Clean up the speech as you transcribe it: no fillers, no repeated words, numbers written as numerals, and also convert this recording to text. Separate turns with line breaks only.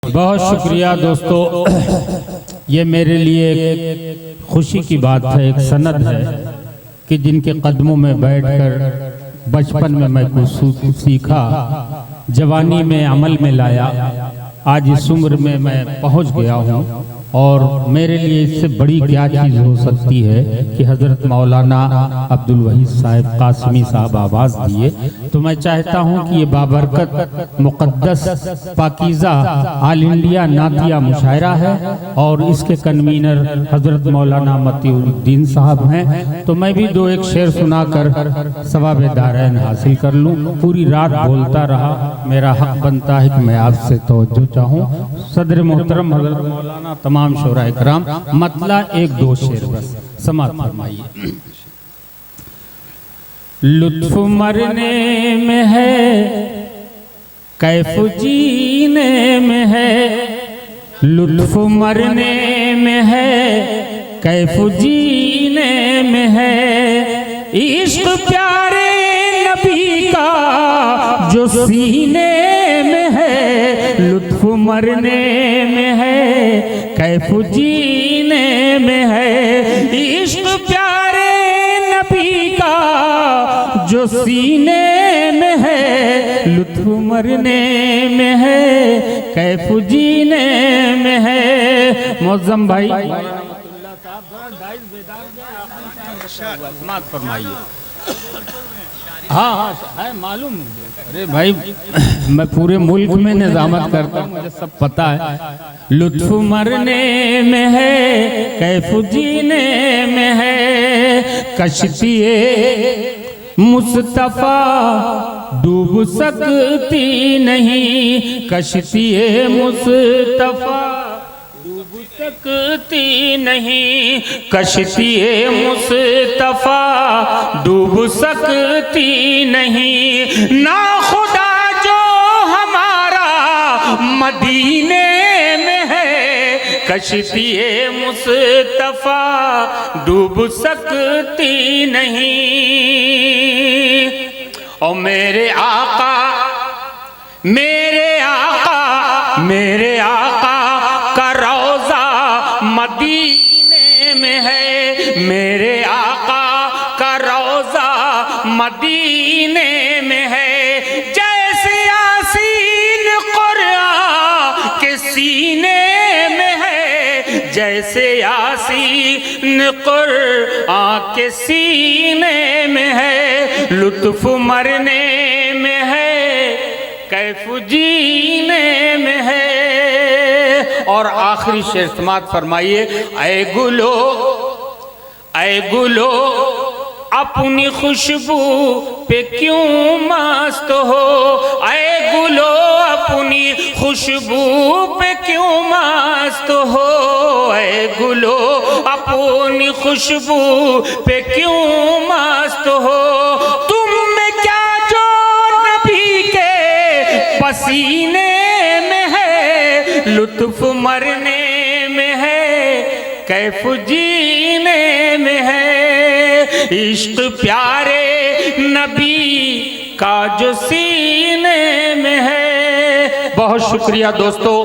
बहुत शुक्रिया दोस्तों। ये मेरे लिए एक खुशी की बात है, एक सनद है कि जिनके कदमों में बैठकर बचपन में मैं कुछ सीखा, जवानी में अमल में लाया, आज इस उम्र में मैं पहुंच गया हूं। और मेरे लिए इससे बड़ी क्या चीज़ हो सकती है कि हज़रत मौलाना अब्दुल वहीद साहब कासमी साहब आवाज़ दिए। तो मैं चाहता हूं कि ये बाबरकत मुक़द्दस पाकीज़ा ऑल इंडिया नातिया मुशायरा है और इसके कन्वीनर हज़रत मौलाना मतीउद्दीन साहब हैं। तो मैं भी दो एक शेर सुनाकर सवाब दारैन हासिल कर लूँ। पूरी रात बोलता रहा, मेरा हक बनता है कि मैं आपसे तवज्जो चाहूँ। सदर मोहतरम हज़रत मौलाना तमाम शोरा इकराम, मतला एक दो शेर बस समाअत फरमाइए। लुत्फ मरने में है, कैफ जीने में है, लुत्फ मरने में है, कैफ जीने में है, इश्क प्यारे नबी का जो सीने में है, लुत्फ मरने में है, कैफ जीने में है, इश्क प्यारे नबी का जो सीने में है, लुत्फ मरने में है, कैफ जीने में है। मुअज़्ज़म भाई फरमाइए। हाँ हाँ है मालूम। अरे भाई मैं पूरे मुल्क में निज़ामत करता हूँ, मुझे सब पता है। लुत्फ मरने में है, कैफ जीने में है, कश्तिए मुस्तफ़ा डूब सकती नहीं, कश्तिए मुस्तफ़ा डूब सकती नहीं, कश्तिए मुस्तफ़ा डूब सकती नहीं, ना खुदा जो हमारा मदीने में है, कश्तिए मुस्तफ़ा डूब सकती नहीं। और मेरे आका मेरे आका मेरे आका का रोज़ा मदीने में है, मेरे आका का रोज़ा मदीने में है, जैसे यासीन कुरान के सीने में है, जैसे यासीन कुरान के सीने में है, लुत्फ मरने में है, कैफ जीने में है। और आखिरी शेर समाअत फरमाइए। ऐ गुलो अपनी खुशबू पे क्यों मस्त हो, ऐ गुलो अपनी खुशबू पे क्यों मस्त हो, ऐ गुलो अपनी खुशबू पे क्यों मस्त हो, तुम में क्या जो नबी के पसीने में है, लुत्फ मरने में है, कैफ जीने में है, इश्क प्यारे नबी का जो सीने में है। बहुत शुक्रिया दोस्तों।